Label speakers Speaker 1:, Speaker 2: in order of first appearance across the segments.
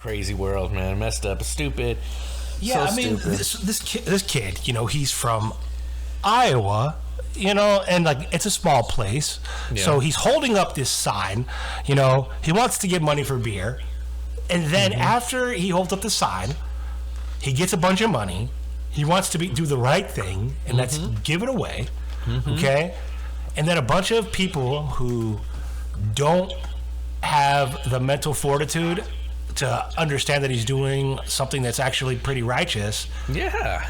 Speaker 1: Crazy world, man. Messed up. Stupid.
Speaker 2: Yeah,
Speaker 1: so
Speaker 2: I mean,
Speaker 1: stupid.
Speaker 2: this kid, he's from Iowa, and like it's a small place. Yeah. So he's holding up this sign, he wants to get money for beer. And then after he holds up the sign, he gets a bunch of money. He wants to do the right thing, and that's give it away, okay? And then a bunch of people who don't have the mental fortitude to understand that he's doing something that's actually pretty righteous.
Speaker 1: Yeah.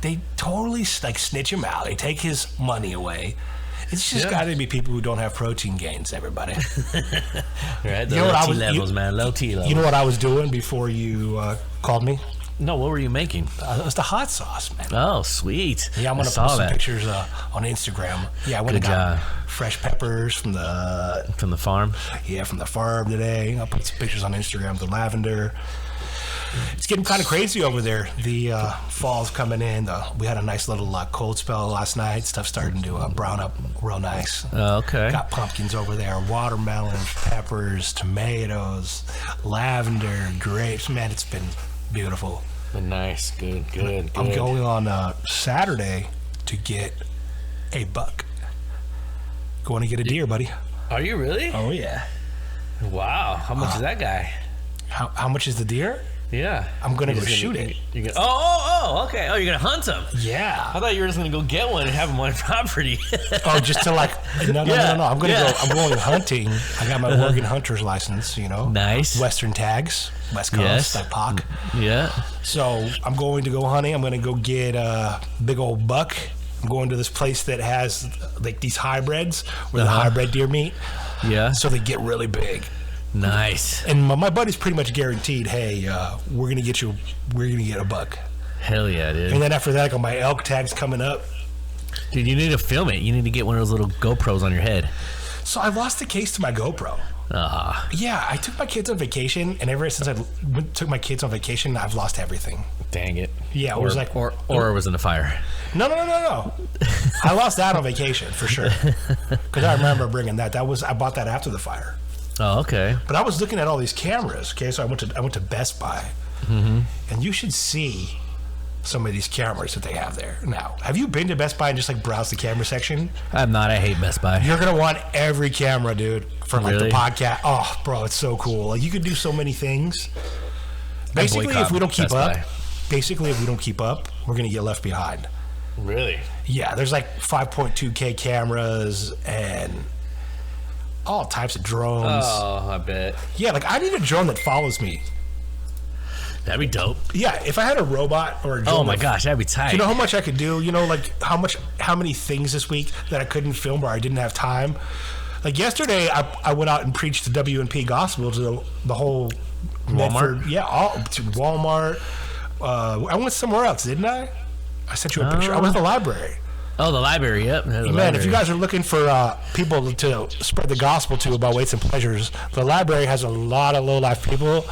Speaker 2: They totally snitch him out. They take his money away. It's just got to be people who don't have protein gains, everybody.
Speaker 1: Right, the low T levels, man. Low T levels.
Speaker 2: You know what I was doing before you called me?
Speaker 1: No, what were you making?
Speaker 2: It was the hot sauce, man.
Speaker 1: Oh, sweet.
Speaker 2: Yeah, I'm going to post some pictures on Instagram. Yeah, I went and got fresh peppers from the
Speaker 1: farm.
Speaker 2: Yeah, from the farm today. I'll put some pictures on Instagram, the lavender. It's getting kind of crazy over there. The fall's coming in. We had a nice little cold spell last night. Stuff's starting to brown up real nice.
Speaker 1: Okay.
Speaker 2: Got pumpkins over there, watermelons, peppers, tomatoes, lavender, grapes. Man, it's been beautiful.
Speaker 1: Nice. Good.
Speaker 2: I'm going on Saturday to get a buck. Going to get a deer, buddy.
Speaker 1: Are you really?
Speaker 2: Oh, yeah.
Speaker 1: Wow. How much is that guy?
Speaker 2: How much is the deer?
Speaker 1: Yeah.
Speaker 2: I'm going to go shoot it.
Speaker 1: Okay. Oh, you're going to hunt him?
Speaker 2: Yeah.
Speaker 1: I thought you were just going to go get one and have him on your property.
Speaker 2: Oh, just to no. I'm going to go. I'm going hunting. I got my Oregon hunter's license,
Speaker 1: Nice.
Speaker 2: Western tags, West Coast, like POC.
Speaker 1: Yeah.
Speaker 2: So I'm going to go hunting. I'm going to go get a big old buck. I'm going to this place that has like these hybrids where the hybrid deer meet.
Speaker 1: Yeah.
Speaker 2: So they get really big.
Speaker 1: Nice.
Speaker 2: And my buddy's pretty much guaranteed, hey, we're gonna get a buck.
Speaker 1: Hell yeah, dude.
Speaker 2: And then after that, I got my elk tags coming up.
Speaker 1: Dude, you need to film it. You need to get one of those little GoPros on your head.
Speaker 2: So I lost the case to my GoPro. Yeah, I took my kids on vacation, and ever since I took my kids on vacation, I've lost everything.
Speaker 1: Dang it.
Speaker 2: Yeah, it was like...
Speaker 1: Or it was in a fire.
Speaker 2: No. I lost that on vacation, for sure. Because I remember bringing that. I bought that after the fire.
Speaker 1: Oh, okay.
Speaker 2: But I was looking at all these cameras, okay? So I went to Best Buy. And you should see some of these cameras that they have there. Now, have you been to Best Buy and just browse the camera section?
Speaker 1: I'm not. I hate Best Buy.
Speaker 2: You're going to want every camera, dude, for the podcast. Oh, bro, it's so cool. You could do so many things. Basically, if we don't keep up, we're going to get left behind.
Speaker 1: Really?
Speaker 2: Yeah, there's 5.2K cameras and all types of drones.
Speaker 1: Oh, I bet.
Speaker 2: Yeah, I need a drone that follows me.
Speaker 1: That'd be dope.
Speaker 2: Yeah, if I had a robot or a drone.
Speaker 1: Oh my gosh, that'd be tight.
Speaker 2: You know how much I could do? How many things this week that I couldn't film or I didn't have time? Yesterday, I went out and preached the WNP gospel to the whole
Speaker 1: Walmart.
Speaker 2: Medford, to Walmart. I went somewhere else, didn't I? I sent you a picture. I was at the library.
Speaker 1: Oh, the library, yep.
Speaker 2: Man, if you guys are looking for people to spread the gospel to about Weights and Pleasures, the library has a lot of low-life people,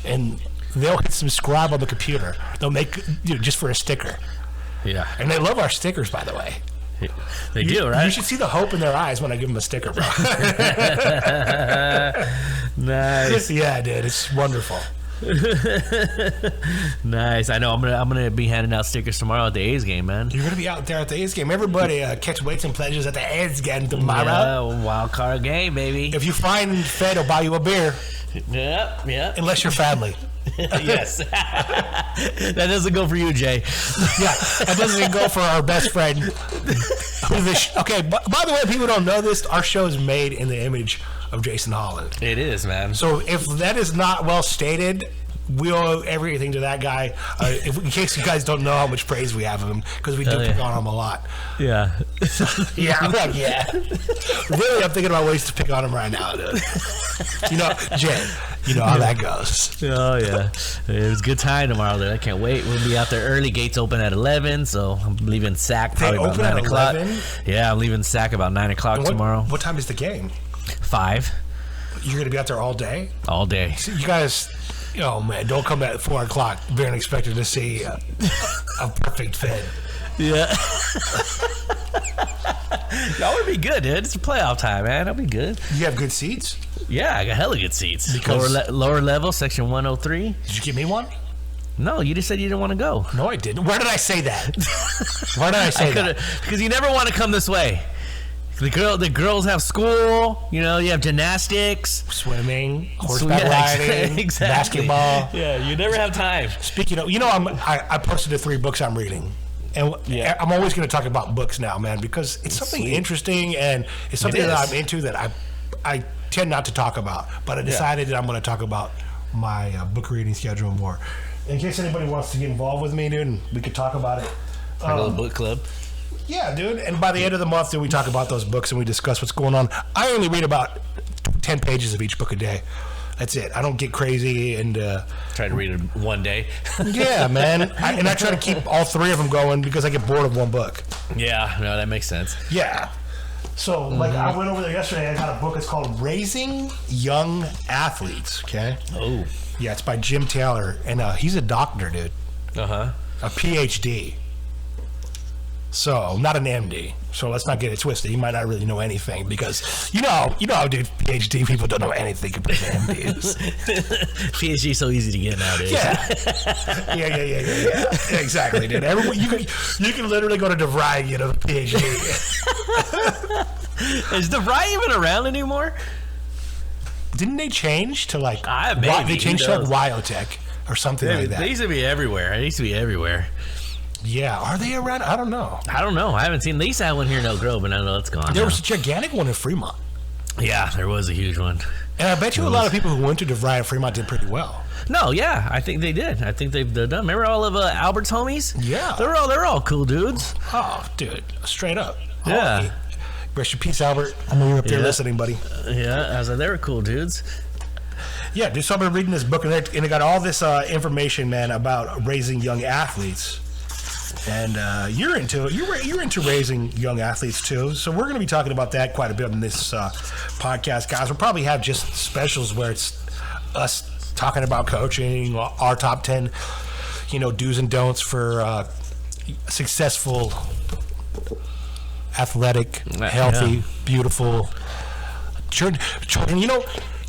Speaker 2: and they'll hit subscribe on the computer. They'll make, just for a sticker.
Speaker 1: Yeah.
Speaker 2: And they love our stickers, by the way.
Speaker 1: They do, right?
Speaker 2: You should see the hope in their eyes when I give them a sticker, bro.
Speaker 1: Nice.
Speaker 2: Yeah, dude, it's wonderful.
Speaker 1: Nice. I know. I'm gonna be handing out stickers tomorrow at the A's game, man.
Speaker 2: You're gonna be out there at the A's game. Everybody catch Weights and Pleasures at the A's game tomorrow.
Speaker 1: Yeah, wild card game, baby.
Speaker 2: If you find Fed, he'll buy you a beer.
Speaker 1: Yeah.
Speaker 2: Unless you're family.
Speaker 1: Yes. That doesn't go for you, Jay.
Speaker 2: Yeah, that doesn't go for our best friend. Okay, by the way, people don't know this. Our show is made in the image of Jason Holland.
Speaker 1: It is, man.
Speaker 2: So if that is not well stated, we owe everything to that guy. In case you guys don't know how much praise we have of him, because we do pick on him a lot.
Speaker 1: Yeah.
Speaker 2: Yeah. Really, I'm thinking about ways to pick on him right now, dude. Jay, you know how that goes.
Speaker 1: Oh, yeah. It was a good time tomorrow, dude. I can't wait. We'll be out there early. Gates open at 11, so I'm leaving SAC probably about 9 o'clock. 11? Yeah, I'm leaving SAC about 9 o'clock tomorrow.
Speaker 2: What time is the game?
Speaker 1: 5.
Speaker 2: You're going to be out there all day?
Speaker 1: All day.
Speaker 2: So you guys... Oh, man, don't come at 4 o'clock being expected to see a perfect Fed.
Speaker 1: Yeah. Y'all would be good, dude. It's a playoff time, man. That'll be good.
Speaker 2: You have good seats?
Speaker 1: Yeah, I got hella good seats. Because lower level, section 103.
Speaker 2: Did you give me one?
Speaker 1: No, you just said you didn't want to go.
Speaker 2: No, I didn't. Where did I say that? Where did I say that?
Speaker 1: Because you never want to come this way. The girls have school. You know, you have gymnastics,
Speaker 2: swimming, horseback riding,
Speaker 1: exactly.
Speaker 2: basketball.
Speaker 1: Yeah, you never have time.
Speaker 2: Speaking of, I posted the 3 books I'm reading. And I'm always going to talk about books now, man, because it's something interesting and it's something that I'm into that I tend not to talk about. But I decided that I'm going to talk about my book reading schedule more. In case anybody wants to get involved with me, dude, and we could talk about it.
Speaker 1: Like a little book club.
Speaker 2: Yeah, dude. And by the end of the month, we talk about those books and we discuss what's going on. I only read about 10 pages of each book a day. That's it. I don't get crazy and
Speaker 1: try to read it one day.
Speaker 2: Yeah, man. I try to keep all 3 of them going because I get bored of one book.
Speaker 1: Yeah, no, that makes sense.
Speaker 2: Yeah. So, like, I went over there yesterday. I got a book. It's called Raising Young Athletes. Okay.
Speaker 1: Oh.
Speaker 2: Yeah, it's by Jim Taylor, and he's a doctor, dude.
Speaker 1: A
Speaker 2: PhD. So, not an MD. So let's not get it twisted. He might not really know anything because you know, dude, PhD people don't know anything compared to MDs.
Speaker 1: PhD is so easy to get nowadays.
Speaker 2: Yeah. Exactly, dude. You can literally go to DeVry and get a PhD.
Speaker 1: Is DeVry even around anymore?
Speaker 2: Didn't they change to like?
Speaker 1: Maybe.
Speaker 2: They changed to like Wyotech or something like that.
Speaker 1: They used to be everywhere.
Speaker 2: Yeah, are they around? I don't know.
Speaker 1: I haven't seen. They used to have one here in Elk Grove, but I know it's gone.
Speaker 2: There was a gigantic one in Fremont.
Speaker 1: Yeah, there was a huge one.
Speaker 2: And I bet you a lot of people who went to DeVry and Fremont did pretty well.
Speaker 1: No, yeah, I think they did. I think they've done. Remember all of Albert's homies?
Speaker 2: Yeah,
Speaker 1: they're all cool dudes.
Speaker 2: Oh, dude, straight up.
Speaker 1: Yeah.
Speaker 2: Rest in peace, Albert. I know you're up there listening, buddy.
Speaker 1: Yeah, I was like, they were cool dudes.
Speaker 2: Yeah, dude. So I've been reading this book, and it got all this information, man, about raising young athletes. And you're into raising young athletes too, so we're going to be talking about that quite a bit in this podcast, guys. We'll probably have just specials where it's us talking about coaching, our top 10, do's and don'ts for successful, athletic, healthy, beautiful children.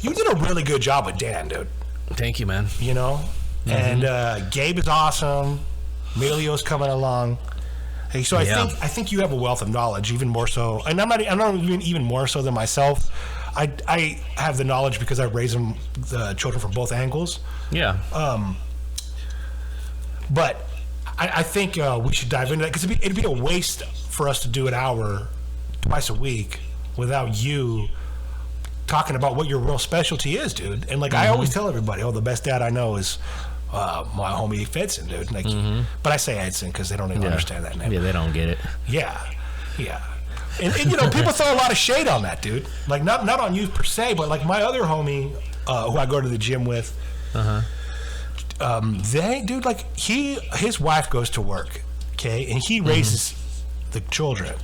Speaker 2: You did a really good job with Dan, dude.
Speaker 1: Thank you, man.
Speaker 2: And Gabe is awesome. Emilio's coming along. Hey, so I think you have a wealth of knowledge, even more so. And I'm not even more so than myself. I have the knowledge because I raise the children from both angles.
Speaker 1: Yeah.
Speaker 2: But I think we should dive into that because it'd be a waste for us to do an hour twice a week without you talking about what your real specialty is, dude. And I always tell everybody, the best dad I know is my homie Edson, dude. But I say Edson because they don't even understand that name.
Speaker 1: Yeah, they don't get it.
Speaker 2: Yeah. And people throw a lot of shade on that, dude. Not on you per se, but my other homie who I go to the gym with. His wife goes to work, okay, and he raises the children.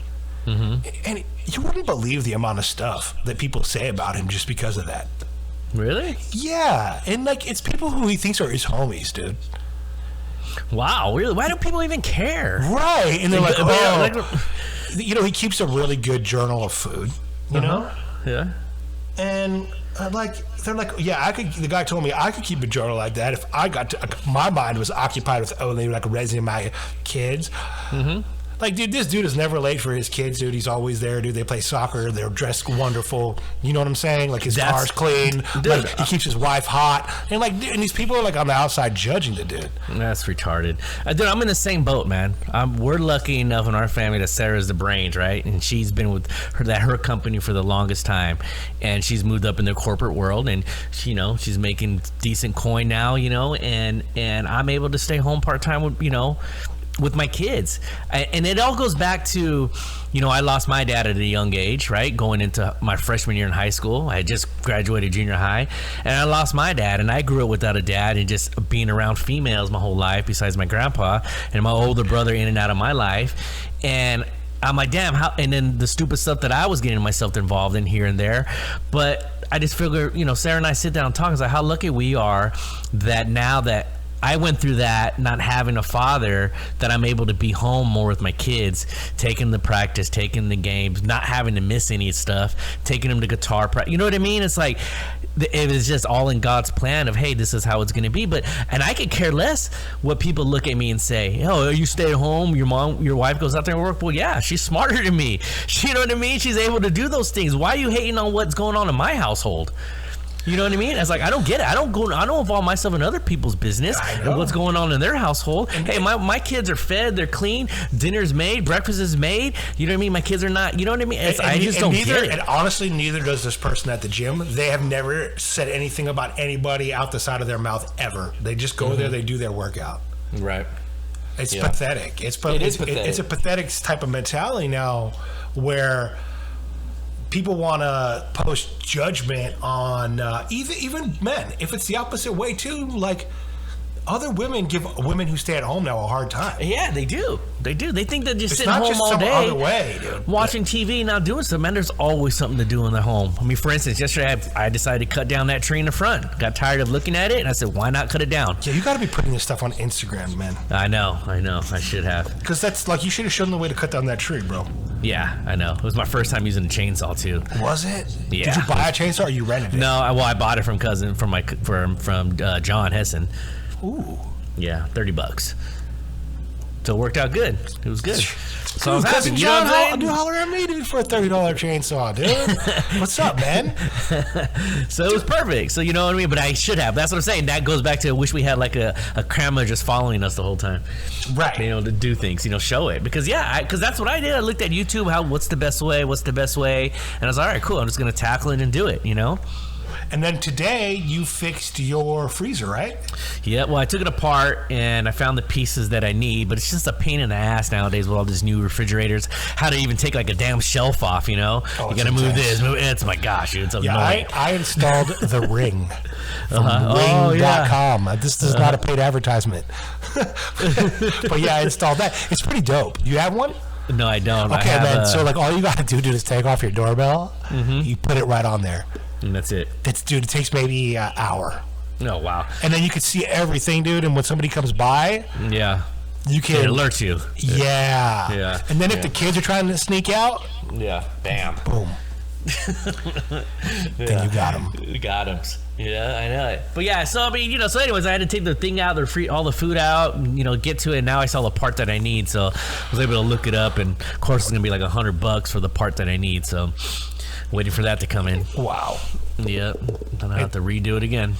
Speaker 2: And you wouldn't believe the amount of stuff that people say about him just because of that.
Speaker 1: Really?
Speaker 2: Yeah, and it's people who he thinks are his homies, dude.
Speaker 1: Wow, really? Why do people even care?
Speaker 2: Right, and they're he keeps a really good journal of food, you know?
Speaker 1: Yeah.
Speaker 2: And they're like, yeah, the guy told me I could keep a journal like that if I got to, my mind was occupied with only raising my kids. Dude, this dude is never late for his kids, dude. He's always there, dude. They play soccer. They're dressed wonderful. You know what I'm saying? His car's clean. Dude, he keeps his wife hot. And and these people are on the outside judging the dude.
Speaker 1: That's retarded. Dude, I'm in the same boat, man. We're lucky enough in our family that Sarah's the brains, right? And she's been with her company for the longest time. And she's moved up in the corporate world. And, she's making decent coin now, and I'm able to stay home part-time with my kids. And it all goes back to, I lost my dad at a young age, right? Going into my freshman year in high school. I had just graduated junior high, and I lost my dad, and I grew up without a dad and just being around females my whole life besides my grandpa and my older brother in and out of my life. And I'm like, damn, how? And then the stupid stuff that I was getting myself involved in here and there. But I just figure, Sarah and I sit down and talk. It's like how lucky we are that now that I went through that, not having a father, that I'm able to be home more with my kids, taking the practice, taking the games, not having to miss any stuff, taking them to guitar practice. You know what I mean? It's like, it was just all in God's plan of, hey, this is how it's going to be. And I could care less what people look at me and say, oh, you stay at home, your wife goes out there and work. Well, yeah, she's smarter than me. You know what I mean? She's able to do those things. Why are you hating on what's going on in my household? You know what I mean? It's like, I don't get it. I don't involve myself in other people's business and what's going on in their household. Hey, my kids are fed, they're clean, dinner's made, breakfast is made. You know what I mean? My kids are not, you know what I mean? I just don't get it.
Speaker 2: And honestly, neither does this person at the gym. They have never said anything about anybody out the side of their mouth ever. They just go there, they do their workout.
Speaker 1: Right.
Speaker 2: It's pathetic. It is pathetic. It's a pathetic type of mentality now where people want to post judgment on even men. If it's the opposite way too, like other women give women who stay at home now a hard time.
Speaker 1: Yeah, they do. They think they're just sitting home all day,
Speaker 2: other way, dude.
Speaker 1: watching TV, not doing stuff. Man, there's always something to do in their home. I mean, for instance, yesterday I decided to cut down that tree in the front. Got tired of looking at it, and I said, why not cut it down?
Speaker 2: Yeah, you got to be putting this stuff on Instagram, man.
Speaker 1: I know. I should have.
Speaker 2: Because that's like, you should have shown the way to cut down that tree, bro.
Speaker 1: Yeah, I know. It was my first time using a chainsaw too.
Speaker 2: Was it?
Speaker 1: Yeah.
Speaker 2: Did you buy a chainsaw or you rented it?
Speaker 1: No, I bought it from John Edson.
Speaker 2: Ooh.
Speaker 1: Yeah, $30. So it worked out good. It was good. So I was happy.
Speaker 2: Cousin John, dude, holler at me, dude, for a $30 chainsaw, dude. What's up, man?
Speaker 1: So it was perfect. So you know what I mean? But I should have. That's what I'm saying. That goes back to, I wish we had like a camera just following us the whole time.
Speaker 2: Right.
Speaker 1: You know, to do things, show it. Because because that's what I did. I looked at YouTube, what's the best way? And I was like, all right, cool. I'm just going to tackle it and do it,
Speaker 2: And then today you fixed your freezer, right?
Speaker 1: Yeah, well, I took it apart and I found the pieces that I need, but it's just a pain in the ass nowadays with all these new refrigerators. How to even take like a damn shelf off, you got to move this, move it. It's my gosh, dude, it's annoying.
Speaker 2: I installed the Ring from ring.com. This is not a paid advertisement. But yeah, I installed that. It's pretty dope. You have one?
Speaker 1: No, I don't.
Speaker 2: Okay, man. So like all you got to do is take off your doorbell. You put it right on there.
Speaker 1: And that's it.
Speaker 2: It takes maybe an hour.
Speaker 1: Oh, wow.
Speaker 2: And then you can see everything, dude. And when somebody comes by, you can
Speaker 1: it alerts you.
Speaker 2: Yeah. And then if the kids are trying to sneak out,
Speaker 1: bam,
Speaker 2: boom. Then you got them.
Speaker 1: You got them. Yeah, I know it. But so I mean, so anyways, I had to take the thing out, all the food out, and, get to it. And now I saw the part that I need, so I was able to look it up. And of course, it's gonna be like $100 for the part that I need. So waiting for that to come in.
Speaker 2: Wow.
Speaker 1: Yeah, then I have to redo it again.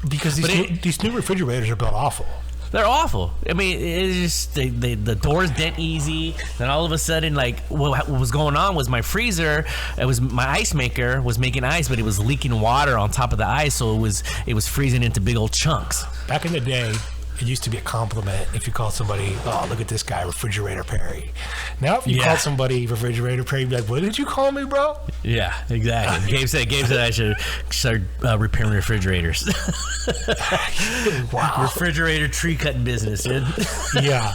Speaker 2: Because these new refrigerators are built awful.
Speaker 1: They're awful. I mean, it's just the doors dent easy. Then all of a sudden, like what was going on was my freezer. It was my ice maker was making ice, but it was leaking water on top of the ice, so it was freezing into big old chunks.
Speaker 2: Back in the day, it used to be a compliment if you called somebody, oh, look at this guy, Refrigerator Perry. Now, if you call somebody Refrigerator Perry, you'd be like, what did you call me, bro?
Speaker 1: Yeah, exactly. Gabe said I should start repairing refrigerators.
Speaker 2: Wow.
Speaker 1: Refrigerator tree cutting business, dude.
Speaker 2: Yeah.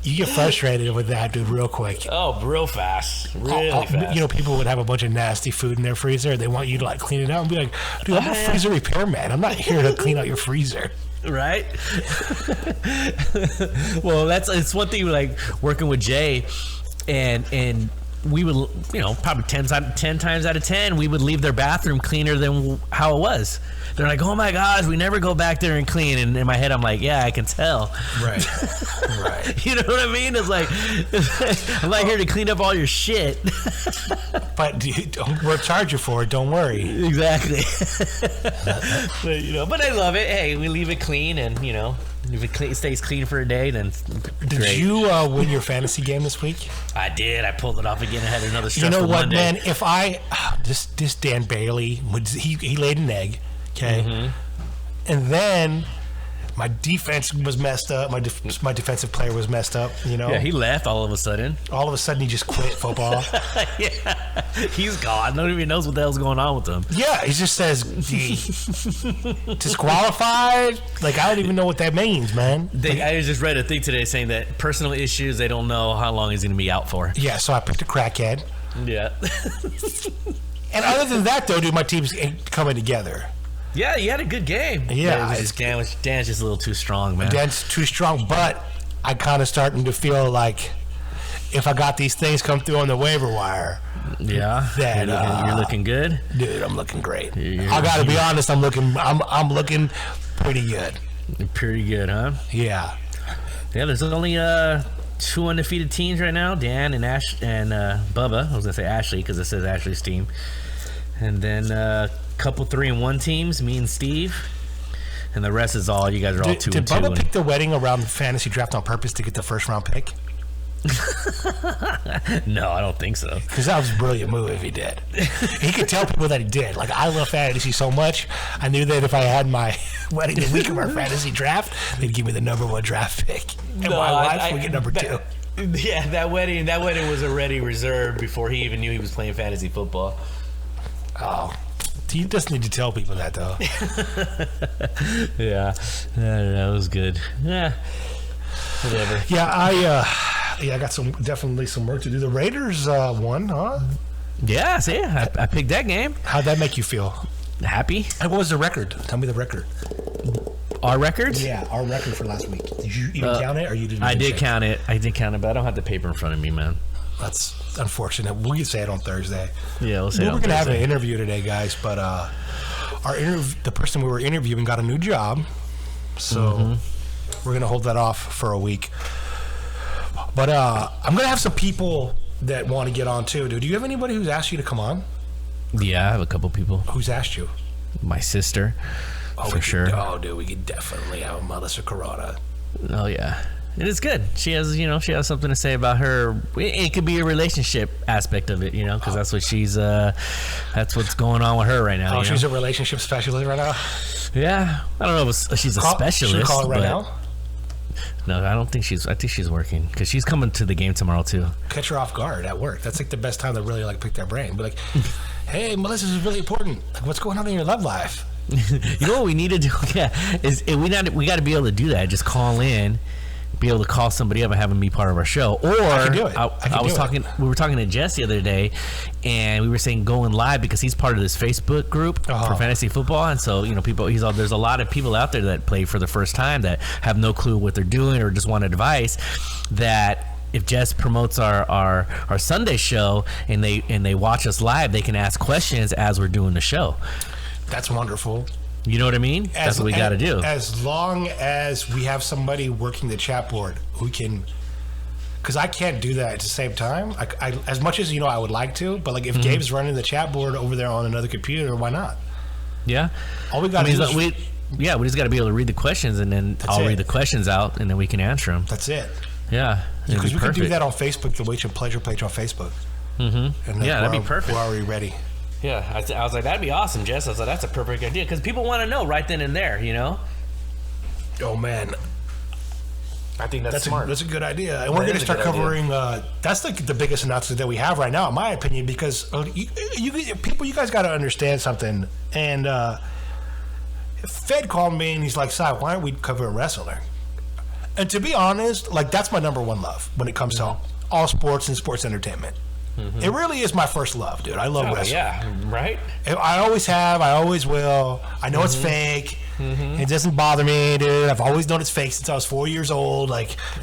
Speaker 2: You get frustrated with that, dude, real quick.
Speaker 1: Oh, real fast. Really fast.
Speaker 2: People would have a bunch of nasty food in their freezer. They want you to, like, clean it out and be like, dude, I'm a freezer repairman. I'm not here to clean out your freezer.
Speaker 1: Right. Well, it's one thing like working with Jay, and we would probably 10 times out of 10 we would leave their bathroom cleaner than how it was. They're like, oh my gosh, we never go back there and clean. And in my head, I'm like, yeah, I can tell.
Speaker 2: Right.
Speaker 1: You know what I mean? It's like, I'm not here to clean up all your shit.
Speaker 2: But we'll charge you for it. Don't worry.
Speaker 1: Exactly. But I love it. Hey, we leave it clean, and if it stays clean for a day, then
Speaker 2: Did you win your fantasy game this week?
Speaker 1: I did. I pulled it off again. I had another stressful
Speaker 2: You know what,
Speaker 1: Monday.
Speaker 2: man? If this Dan Bailey, he laid an egg. Okay, and then my defense was messed up. My defensive player was messed up.
Speaker 1: Yeah, he left all of a sudden.
Speaker 2: All of a sudden, he just quit football.
Speaker 1: Yeah, he's gone. Nobody even knows what the hell's going on with him.
Speaker 2: Yeah, he just says disqualified. Like, I don't even know what that means, man.
Speaker 1: I just read a thing today saying that personal issues. They don't know how long he's going to be out for.
Speaker 2: Yeah, so I picked a crackhead.
Speaker 1: Yeah.
Speaker 2: And other than that, though, dude, my team's coming together.
Speaker 1: Yeah, you had a good game.
Speaker 2: Yeah.
Speaker 1: Dan's just a little too strong, man.
Speaker 2: Dan's too strong, but I kind of starting to feel like if I got these things come through on the waiver wire,
Speaker 1: then you're looking good,
Speaker 2: dude. I'm looking great. I gotta be honest. I'm looking pretty good.
Speaker 1: Pretty good, huh?
Speaker 2: Yeah.
Speaker 1: Yeah. There's only 2 undefeated teams right now: Dan and Bubba. I was gonna say Ashley because it says Ashley's team, and then a couple 3-1 teams. Me and Steve. And the rest is all you guys are all 2-2.
Speaker 2: Did Bubba pick the wedding around the fantasy draft on purpose to get the first round pick?
Speaker 1: No, I don't think so.
Speaker 2: Because that was a brilliant move if he did. He could tell people that he did. Like, I love fantasy so much. I knew that if I had my wedding the week of our fantasy draft, they'd give me the number 1 draft pick. And my wife would get number 2.
Speaker 1: Yeah, that wedding was already reserved before he even knew he was playing fantasy football.
Speaker 2: Oh. You just need to tell people that, though.
Speaker 1: Yeah, that was good. Yeah, whatever.
Speaker 2: Yeah, I got definitely some work to do. The Raiders won, huh?
Speaker 1: Yeah, see, I picked that game.
Speaker 2: How'd that make you feel?
Speaker 1: Happy.
Speaker 2: And what was the record? Tell me the record.
Speaker 1: Our record?
Speaker 2: Yeah, our record for last week. Did you even count it, or you didn't?
Speaker 1: I did count it, but I don't have the paper in front of me, man.
Speaker 2: That's unfortunate. We can say it on Thursday.
Speaker 1: Yeah, we'll say it on Thursday.
Speaker 2: We're going to have an interview today, guys, but the person we were interviewing got a new job, so we're going to hold that off for a week. But I'm going to have some people that want to get on, too. Dude, do you have anybody who's asked you to come on?
Speaker 1: Yeah, I have a couple people.
Speaker 2: Who's asked you?
Speaker 1: My sister, for sure.
Speaker 2: Oh, dude, we could definitely have Melissa Corona.
Speaker 1: Oh, yeah. It is good. She has something to say about her. It could be a relationship aspect of it, because that's what that's what's going on with her right now.
Speaker 2: Oh, she's a relationship specialist right now?
Speaker 1: Yeah. I don't know if she's a specialist. Should we call her right now? No, I don't think I think she's working because she's coming to the game tomorrow too.
Speaker 2: Catch her off guard at work. That's like the best time to really pick their brain. Be like, hey, Melissa, this is really important. Like, what's going on in your love life?
Speaker 1: You know what we need to do? Yeah, we got to be able to do that. Just call in. Be able to call somebody up and have them be part of our show, or
Speaker 2: I can do it.
Speaker 1: We were talking to Jess the other day, and we were saying going live because he's part of this Facebook group for fantasy football, and so there's a lot of people out there that play for the first time that have no clue what they're doing or just want advice. That if Jess promotes our Sunday show and they watch us live, they can ask questions as we're doing the show.
Speaker 2: That's wonderful.
Speaker 1: You know what I mean? That's what we got to do.
Speaker 2: As long as we have somebody working the chat board who can, because I can't do that at the same time. I as much as I would like to, but if Gabe's running the chat board over there on another computer, why not?
Speaker 1: Yeah.
Speaker 2: All we got to do is
Speaker 1: we just got to be able to read the questions, and then I'll read the questions out, and then we can answer them.
Speaker 2: That's it.
Speaker 1: Yeah.
Speaker 2: Because we can do that on Facebook, the Weights and Pleasure page on Facebook.
Speaker 1: Mm-hmm. That'd be perfect.
Speaker 2: We're already ready.
Speaker 1: Yeah, I was like, that'd be awesome, Jess. I was like, that's a perfect idea because people want to know right then and there,
Speaker 2: Oh man,
Speaker 1: I think that's smart.
Speaker 2: That's a good idea, and we're going to start covering. That's the biggest announcement that we have right now, in my opinion, because you guys got to understand something. And Fed called me and he's like, "Si, why aren't we covering wrestling?" And to be honest, that's my number 1 love when it comes to all sports and sports entertainment. Mm-hmm. It really is my first love, dude. I love wrestling.
Speaker 1: Yeah, right?
Speaker 2: I always have. I always will. I know it's fake. Mm-hmm. It doesn't bother me, dude. I've always known it's fake since I was 4 years old.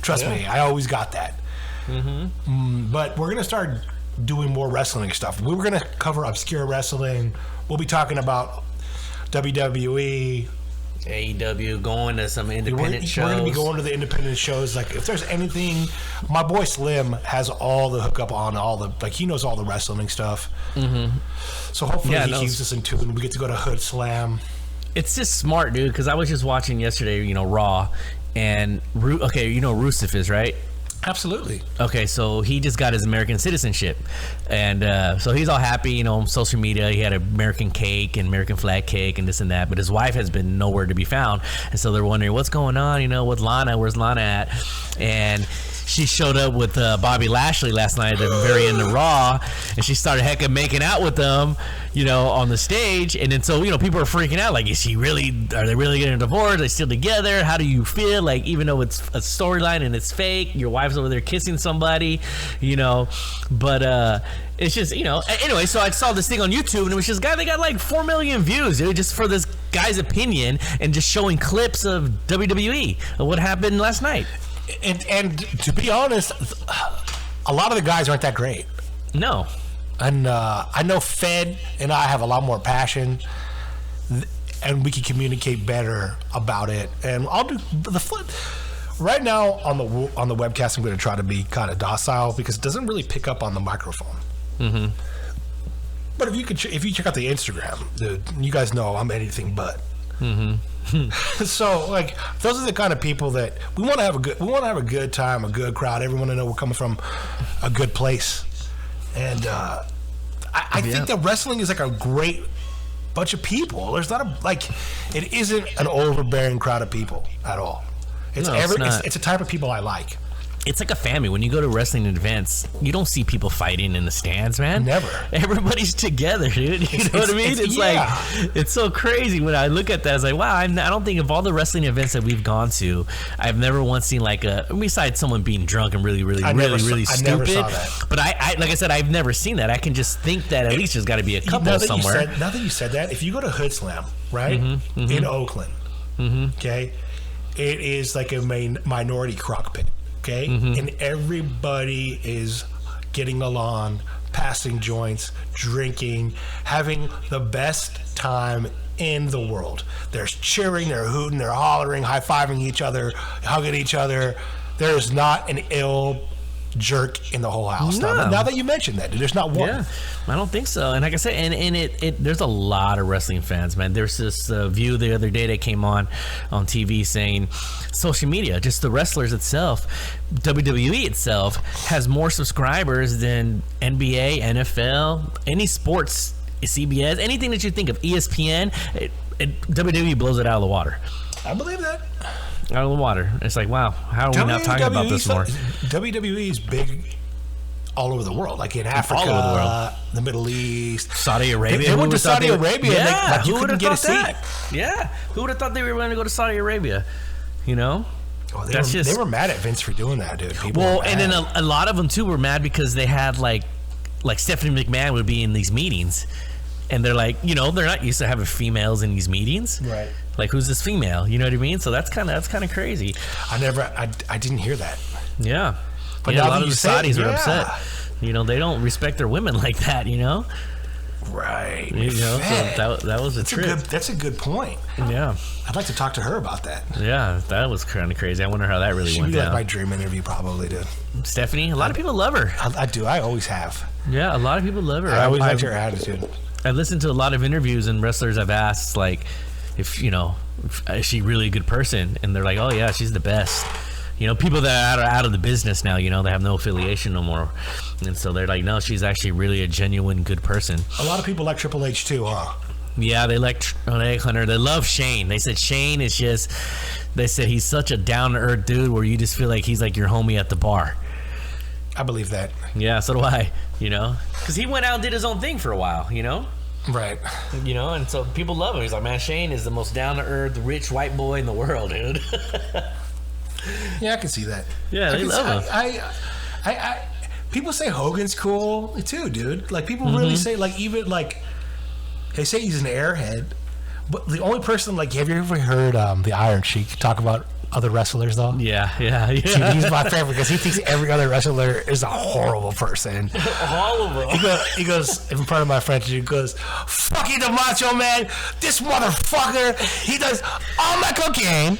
Speaker 2: Trust me, I always got that. Mm-hmm. But we're going to start doing more wrestling stuff. We were going to cover obscure wrestling. We'll be talking about WWE,
Speaker 1: AEW, going to some independent shows.
Speaker 2: We're going to be going to the independent shows. If there's anything, my boy Slim has all the hookup on all the, he knows all the wrestling stuff. Mm-hmm. So hopefully he keeps us in tune. We get to go to Hood Slam.
Speaker 1: It's just smart, dude, because I was just watching yesterday, Raw, and, Rusev is, right?
Speaker 2: Absolutely.
Speaker 1: Okay, so he just got his American citizenship, and so he's all happy, on social media. He had an American cake and American flag cake and this and that, but his wife has been nowhere to be found, and so they're wondering what's going on, with Lana. Where's Lana at? And she showed up with Bobby Lashley last night at the very end of Raw, and she started making out with them, on the stage. And then so people are freaking out, are they really getting divorced? Are they still together? How do you feel? Even though it's a storyline and it's fake, your wife's over there kissing somebody, but it's just anyway. So I saw this thing on YouTube, and it was just they got 4 million views, dude, just for this guy's opinion and just showing clips of WWE of what happened last night.
Speaker 2: And to be honest, a lot of the guys aren't that great.
Speaker 1: No.
Speaker 2: And I know Fed and I have a lot more passion, and we can communicate better about it. And I'll do the flip. Right now on the webcast, I'm going to try to be kind of docile because it doesn't really pick up on the microphone. Mm-hmm. But if you check out the Instagram, dude, you guys know I'm anything but. Mm-hmm. So like those are the kind of people that we want to have a good time, a good crowd. Everyone to know we're coming from a good place, and I think that wrestling is like a great bunch of people. There's not it isn't an overbearing crowd of people at all. It's a type of people I like.
Speaker 1: It's like a family. When you go to wrestling events, you don't see people fighting in the stands, man.
Speaker 2: Never.
Speaker 1: Everybody's together, dude. You know what I mean? It's so crazy. When I look at that, I was like, wow, I don't think of all the wrestling events that we've gone to, I've never once seen besides someone being drunk and really stupid. I never saw that. But I like I said, I've never seen that. I can just think that at least there's got to be a couple somewhere.
Speaker 2: Now that you said that, if you go to Hood Slam, right, in Oakland, okay, it is like a minority crock pit. Okay, and everybody is getting along, passing joints, drinking, having the best time in the world. They're cheering, they're hooting, they're hollering, high-fiving each other, hugging each other. There's not an ill jerk in the whole house.
Speaker 1: No.
Speaker 2: Now that you mentioned that, dude, there's not one.
Speaker 1: Yeah, I don't think so. And like I said, and it there's a lot of wrestling fans, man. There's this view the other day that came on TV saying social media, just the wrestlers itself, WWE itself has more subscribers than NBA, NFL, any sports, CBS, anything that you think of, ESPN. WWE blows it out of the water.
Speaker 2: I believe that.
Speaker 1: Out of the water. It's like, wow, how are we not talking about this more?
Speaker 2: WWE is big all over the world, like in Africa,
Speaker 1: all over the world,
Speaker 2: the Middle East,
Speaker 1: Saudi Arabia.
Speaker 2: They went to Saudi Arabia.
Speaker 1: Yeah,
Speaker 2: you couldn't get a seat.
Speaker 1: Yeah, who would have thought they were going to go to Saudi Arabia? You know,
Speaker 2: they were mad at Vince for doing that, dude.
Speaker 1: And then a lot of them too were mad because they had like Stephanie McMahon would be in these meetings, and they're like, they're not used to having females in these meetings,
Speaker 2: right?
Speaker 1: Like, who's this female? You know what I mean? So that's kind of crazy.
Speaker 2: I didn't hear that.
Speaker 1: Yeah,
Speaker 2: but
Speaker 1: a lot of the Saudis are upset. They don't respect their women like that.
Speaker 2: Right.
Speaker 1: So that was a trip.
Speaker 2: That's a good point.
Speaker 1: Yeah,
Speaker 2: I'd like to talk to her about that.
Speaker 1: Yeah, that was kind of crazy. I wonder how that really went down.
Speaker 2: She'd be like my dream interview, probably, dude.
Speaker 1: Stephanie, a lot of people love her.
Speaker 2: I do. I always have.
Speaker 1: Yeah, a lot of people love her.
Speaker 2: I always liked her attitude.
Speaker 1: I've listened to a lot of interviews and wrestlers I've asked, like, if is she really a good person? And they're like, oh yeah, she's the best. People that are out of the business now, they have no affiliation no more. And so they're like, no, she's actually really a genuine good person.
Speaker 2: A lot of people like Triple H too, huh?
Speaker 1: Yeah, they like Hunter. They love Shane. They said Shane is just, they said he's such a down-to-earth dude where you just feel like he's like your homie at the bar.
Speaker 2: I believe that.
Speaker 1: Yeah, so do I, because he went out and did his own thing for a while,
Speaker 2: Right.
Speaker 1: And so people love him. He's like, man, Shane is the most down-to-earth, rich white boy in the world, dude.
Speaker 2: Yeah, I can see that.
Speaker 1: Yeah, they love him.
Speaker 2: I people say Hogan's cool too, dude. Like, people really say, like, even like they say he's an airhead, but the only person, like, have you ever heard the Iron Sheik talk about other wrestlers though?
Speaker 1: Yeah.
Speaker 2: Dude, he's my favorite because he thinks every other wrestler is a horrible person.
Speaker 1: All of them.
Speaker 2: He goes, in front of my French, he goes, "Fuck you, the Macho Man. This motherfucker. He does all my cocaine.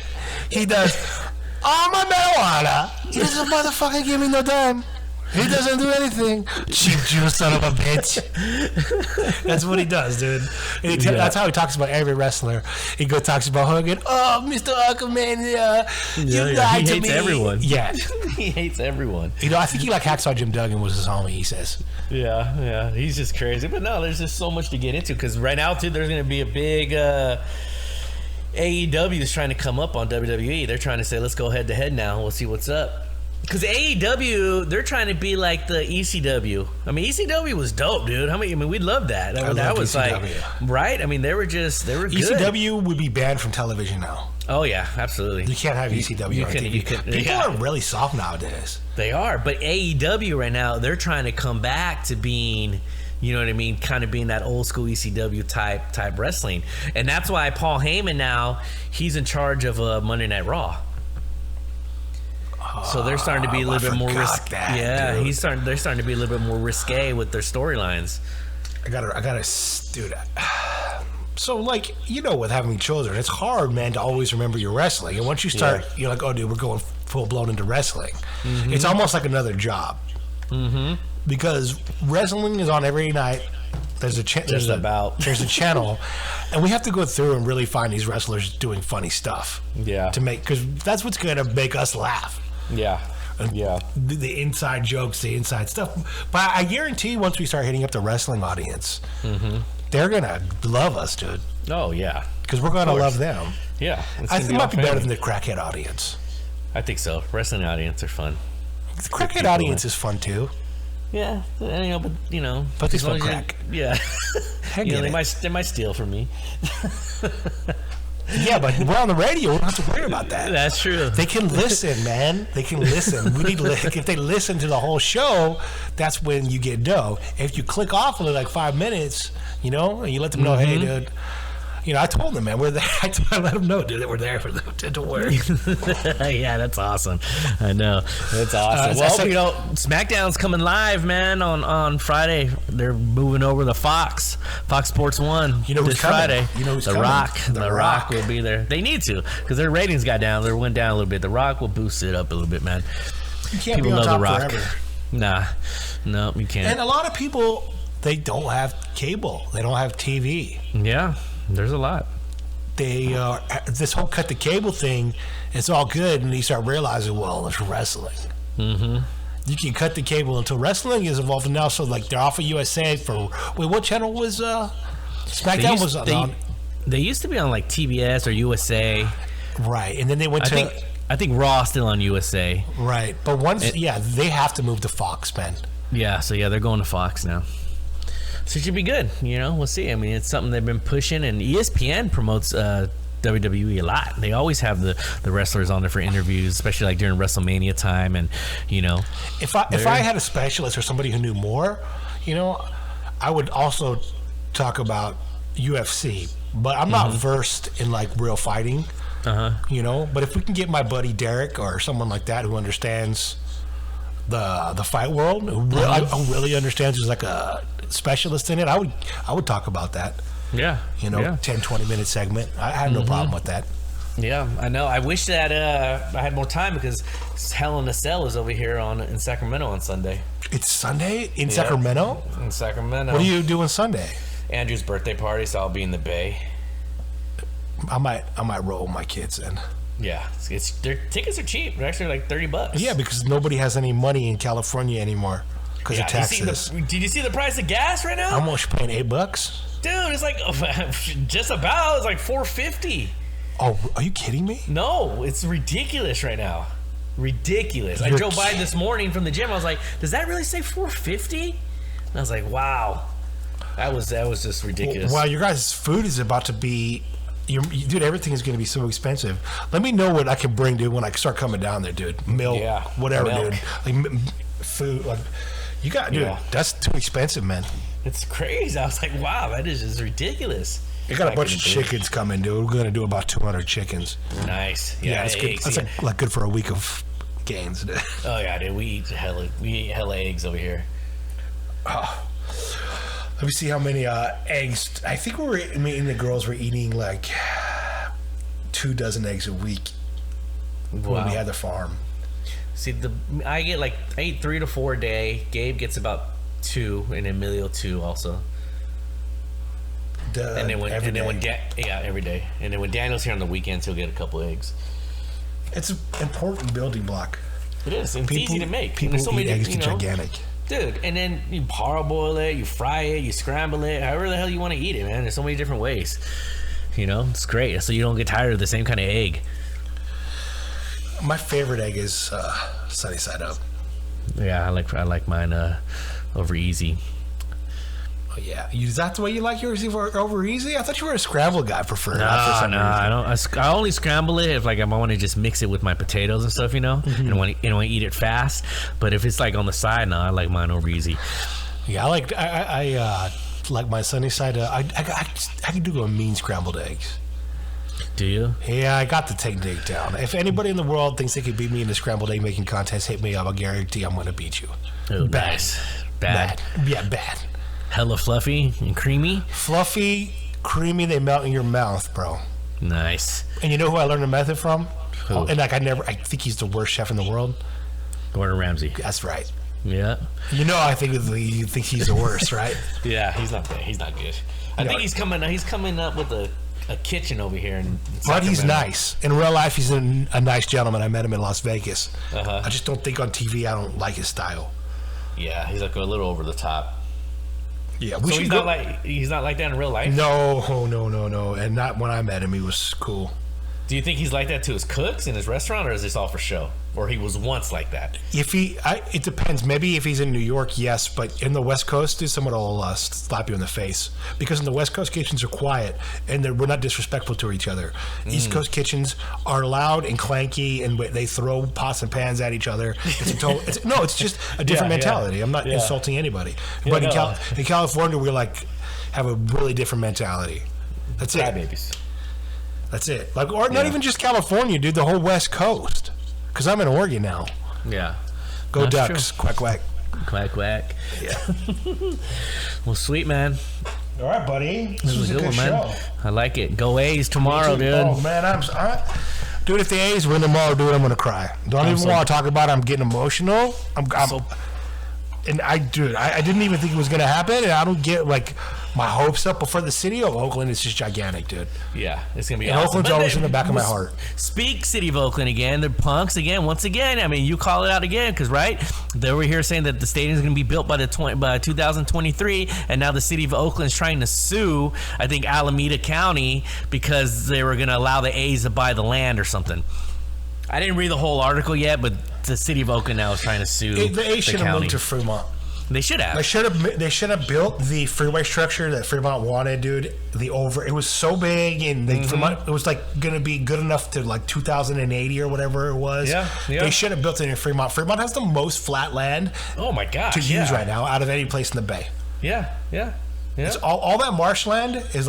Speaker 2: He does all my marijuana. He doesn't motherfucking give me no dime. He doesn't do anything. Cheap Jew son of a bitch." That's what he does, dude. And that's how he talks about every wrestler. He talks about Hogan. "Oh, Mr. Aquaman, you lied to me."
Speaker 1: He hates everyone.
Speaker 2: Yeah.
Speaker 1: He hates everyone.
Speaker 2: I think he like Hacksaw Jim Duggan was his homie, he says.
Speaker 1: Yeah. He's just crazy. But no, there's just so much to get into because right now, too, there's going to be a big... AEW is trying to come up on WWE. They're trying to say, let's go head-to-head now. We'll see what's up. Because AEW, they're trying to be like the ECW. I mean, ECW was dope, dude. We loved that. That was
Speaker 2: ECW.
Speaker 1: Like, right? I mean, they were good.
Speaker 2: ECW would be banned from television now.
Speaker 1: Oh, yeah, absolutely.
Speaker 2: You can't have ECW on TV. People are really soft nowadays.
Speaker 1: They are. But AEW right now, they're trying to come back to being You know what I mean? Kind of being that old school ECW type wrestling. And that's why Paul Heyman now, he's in charge of Monday Night Raw. So they're starting to be a little bit more risky. Yeah,
Speaker 2: dude.
Speaker 1: they're starting to be a little bit more risque with their storylines.
Speaker 2: I gotta do that. So, like, you know, with having children, it's hard, man, to always remember your wrestling. And once you start, you're like, oh, dude, we're going full blown into wrestling. Mm-hmm. It's almost like another job. Mm-hmm. Because wrestling is on every night. There's a channel, and we have to go through and really find these wrestlers doing funny stuff. Yeah. Because that's what's gonna make us laugh.
Speaker 1: Yeah. Yeah.
Speaker 2: The inside jokes, the inside stuff. But I guarantee once we start hitting up the wrestling audience, they're gonna love us, dude.
Speaker 1: Oh yeah.
Speaker 2: Because we're gonna love them.
Speaker 1: Yeah.
Speaker 2: I think it might be better than the crackhead audience.
Speaker 1: I think so. Wrestling audience are fun.
Speaker 2: The crackhead audience is fun too.
Speaker 1: Yeah, but
Speaker 2: but they smoke crack.
Speaker 1: Yeah, they might steal from me.
Speaker 2: Yeah, but we're on the radio. We don't have to worry about that.
Speaker 1: That's true.
Speaker 2: They can listen, man. They can listen. We need if they listen to the whole show, that's when you get dough. If you click off in like 5 minutes, and you let them know, hey, dude. I told them, man, we're there. I let them know, dude, that we're there for them to work.
Speaker 1: Yeah, that's awesome. I know. That's awesome. SmackDown's coming live, man, on Friday. They're moving over to Fox Sports 1 this Friday. The Rock will be there. They need to, because their ratings got down. They went down a little bit. The Rock will boost it up a little bit, man.
Speaker 2: You can't be on top forever.
Speaker 1: Nah. No, you can't.
Speaker 2: And a lot of people, they don't have cable. They don't have TV.
Speaker 1: Yeah. There's a lot.
Speaker 2: This whole cut the cable thing, it's all good, and you start realizing, well, it's wrestling. Mm-hmm. You can cut the cable until wrestling is involved, and now, so like they're off of USA for what channel was SmackDown was on?
Speaker 1: They used to be on like TBS or USA,
Speaker 2: right? And then they went
Speaker 1: I think Raw still on USA,
Speaker 2: right? But they have to move to Fox, man.
Speaker 1: Yeah, so they're going to Fox now. So it should be good, we'll see. I mean, it's something they've been pushing, and ESPN promotes WWE a lot. They always have the wrestlers on there for interviews, especially like during WrestleMania time, and
Speaker 2: If I had a specialist or somebody who knew more, I would also talk about UFC, but I'm not versed in like real fighting, But if we can get my buddy Derek or someone like that who understands the fight world, who really understands, who's like a specialist in it, I would talk about that. 10-20 minute segment. I have no problem with that.
Speaker 1: Yeah, I know. I wish that I had more time, because Hell in a Cell is over here in Sacramento on Sunday.
Speaker 2: It's Sunday in Sacramento?
Speaker 1: In Sacramento.
Speaker 2: What are you doing Sunday?
Speaker 1: Andrew's birthday party, so I'll be in the Bay.
Speaker 2: I might roll my kids in.
Speaker 1: Yeah, their tickets are cheap. They're actually like $30.
Speaker 2: Yeah, because nobody has any money in California anymore because of taxes.
Speaker 1: Did you see the price of gas right now?
Speaker 2: I'm only paying $8.
Speaker 1: Dude, it's like just about. It's like $4.50.
Speaker 2: Oh, are you kidding me?
Speaker 1: No, it's ridiculous right now. Ridiculous. I drove by this morning from the gym. I was like, does that really say $4.50? And I was like, wow, that was just ridiculous.
Speaker 2: Wow, your guys' food is about to be. Dude, everything is going to be so expensive. Let me know what I can bring, dude, when I start coming down there, dude. Milk, whatever, dude. Like food, like you got, dude. That's too expensive, man.
Speaker 1: It's crazy. I was like, wow, that is just ridiculous.
Speaker 2: We got a bunch of chickens coming, dude. We're going to do about 200 chickens.
Speaker 1: Nice.
Speaker 2: Yeah, it's good. That's like good for a week of gains, dude.
Speaker 1: Oh yeah, dude. We eat hella eggs over here.
Speaker 2: Oh. Let me see how many eggs. I think me and the girls were eating like 2 dozen eggs a week when we had the farm.
Speaker 1: See, I eat 3 to 4 a day. Gabe gets about 2, and Emilio 2 also. Every day. And then when Daniel's here on the weekends, he'll get a couple eggs.
Speaker 2: It's an important building block.
Speaker 1: It is. It's easy to make.
Speaker 2: People eat eggs get gigantic.
Speaker 1: Dude, and then you parboil it, you fry it, you scramble it, however the hell you want to eat it, man. There's so many different ways. It's great. So you don't get tired of the same kind of egg.
Speaker 2: My favorite egg is sunny side up.
Speaker 1: Yeah, I like mine over easy.
Speaker 2: Oh yeah, is that the way you like yours over easy? I thought you were a scramble guy. Prefer.
Speaker 1: No, I don't. I only scramble it if I want to just mix it with my potatoes and stuff, and I want to eat it fast. But if it's like on the side, I like mine over easy.
Speaker 2: Yeah, I like my sunny side. I can do a mean scrambled eggs.
Speaker 1: Do you?
Speaker 2: Yeah, I got the technique down. If anybody in the world thinks they could beat me in the scrambled egg making contest, hit me up. I guarantee I'm going to beat you.
Speaker 1: Oh,
Speaker 2: Bad.
Speaker 1: nice. Bad.
Speaker 2: Yeah, bad.
Speaker 1: Hella fluffy and creamy.
Speaker 2: Fluffy, creamy, they melt in your mouth, bro.
Speaker 1: Nice.
Speaker 2: And you know who I learned the method from?
Speaker 1: Who?
Speaker 2: Oh, and I think he's the worst chef in the world.
Speaker 1: Gordon Ramsay.
Speaker 2: That's right.
Speaker 1: Yeah.
Speaker 2: You know, you think he's the worst, right?
Speaker 1: Yeah, he's not good. He's not good. I think he's coming up with a kitchen over here.
Speaker 2: But he's nice. In real life, he's a nice gentleman. I met him in Las Vegas.
Speaker 1: Uh-huh.
Speaker 2: I just don't think on TV I don't like his style.
Speaker 1: Yeah, he's like a little over the top.
Speaker 2: Yeah,
Speaker 1: so he's not like that in real life?
Speaker 2: No. And not when I met him. He was cool.
Speaker 1: Do you think he's like that to his cooks in his restaurant, or is this all for show? Or he was once like that?
Speaker 2: It depends. Maybe if he's in New York, yes. But in the West Coast, dude, someone will slap you in the face. Because in the West Coast, kitchens are quiet, and we're not disrespectful to each other. East Coast kitchens are loud and clanky, and they throw pots and pans at each other. It's just a different mentality. I'm not insulting anybody. But in California, we have a really different mentality. That's it.
Speaker 1: Babies.
Speaker 2: That's it. Not even just California, dude. The whole West Coast. Because I'm in Oregon now.
Speaker 1: Yeah.
Speaker 2: Go
Speaker 1: That's
Speaker 2: Ducks.
Speaker 1: true.
Speaker 2: Quack, quack.
Speaker 1: Quack, quack.
Speaker 2: Yeah.
Speaker 1: Well, sweet, man.
Speaker 2: All right, buddy.
Speaker 1: This was a good one, man. I like it. Go A's tomorrow, dude.
Speaker 2: Oh, man. Dude, if the A's win tomorrow, dude, I'm going to cry. Don't even want to talk about it. I'm getting emotional. I didn't even think it was going to happen, and I don't get my hopes up. But for the city of Oakland, it's just gigantic, dude.
Speaker 1: Yeah, it's going to be
Speaker 2: and
Speaker 1: awesome.
Speaker 2: Oakland's always in the back of my heart.
Speaker 1: Speak City of Oakland again. They're punks again, once again. I mean, you call it out again, because, right? They were here saying that the stadium is going to be built by 2023, and now the City of Oakland is trying to sue, I think, Alameda County because they were going to allow the A's to buy the land or something. I didn't read the whole article yet, but the City of Oakland now is trying to sue
Speaker 2: the A's should have moved to Fremont.
Speaker 1: They should have.
Speaker 2: They should have built the freeway structure that Fremont wanted, dude. It was so big, and Fremont, it was going to be good enough to 2080 or whatever it was.
Speaker 1: Yeah.
Speaker 2: They should have built it in Fremont. Fremont has the most flat land.
Speaker 1: Oh my gosh,
Speaker 2: to use right now out of any place in the Bay.
Speaker 1: Yeah.
Speaker 2: It's all that marshland is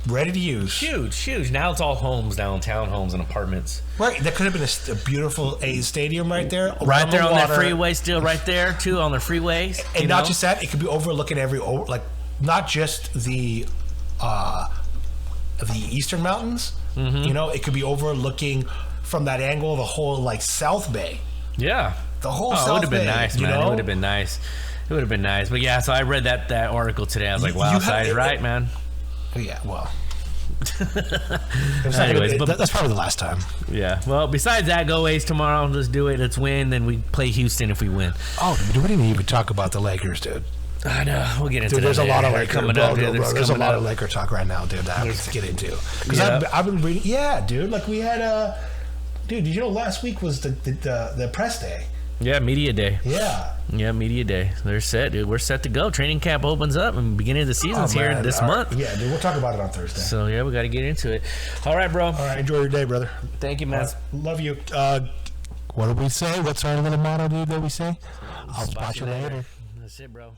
Speaker 2: ready to use.
Speaker 1: Huge. Now it's all homes downtown, homes and apartments.
Speaker 2: Right, that could have been a beautiful A's stadium right there.
Speaker 1: Right there on that freeway, still right there too on the freeways.
Speaker 2: And not just that, it could be overlooking not just the eastern mountains. It could be overlooking from that angle the whole South Bay.
Speaker 1: Yeah,
Speaker 2: the whole South Bay.
Speaker 1: It would have been nice, man. It would have been nice. It would have been nice. But yeah, so I read that article today. I was like, wow, Cy's right, man.
Speaker 2: Yeah, well.
Speaker 1: Anyways,
Speaker 2: that's probably the last time.
Speaker 1: Yeah. Well, besides that, go A's tomorrow. Let's do it. Let's win. Then we play Houston if we win.
Speaker 2: Oh, dude, we didn't even talk about the Lakers, dude.
Speaker 1: I know. We'll get into that.
Speaker 2: There's a lot of
Speaker 1: Laker coming up.
Speaker 2: There's a lot of Laker talk right now, dude. That I have to get into because I've been reading. Yeah, dude. We had dude. Did you know last week was the press day?
Speaker 1: Yeah, media day.
Speaker 2: Yeah,
Speaker 1: media day. They're set, dude. We're set to go. Training camp opens up and beginning of the season's here this month.
Speaker 2: Yeah, dude. We'll talk about it on Thursday.
Speaker 1: So yeah, we got to get into it. All right, bro.
Speaker 2: All right, enjoy your day, brother.
Speaker 1: Thank you, man.
Speaker 2: Love you. What do we say? What's our little motto, dude? That we say? I'll spot you later.
Speaker 1: That's it, bro.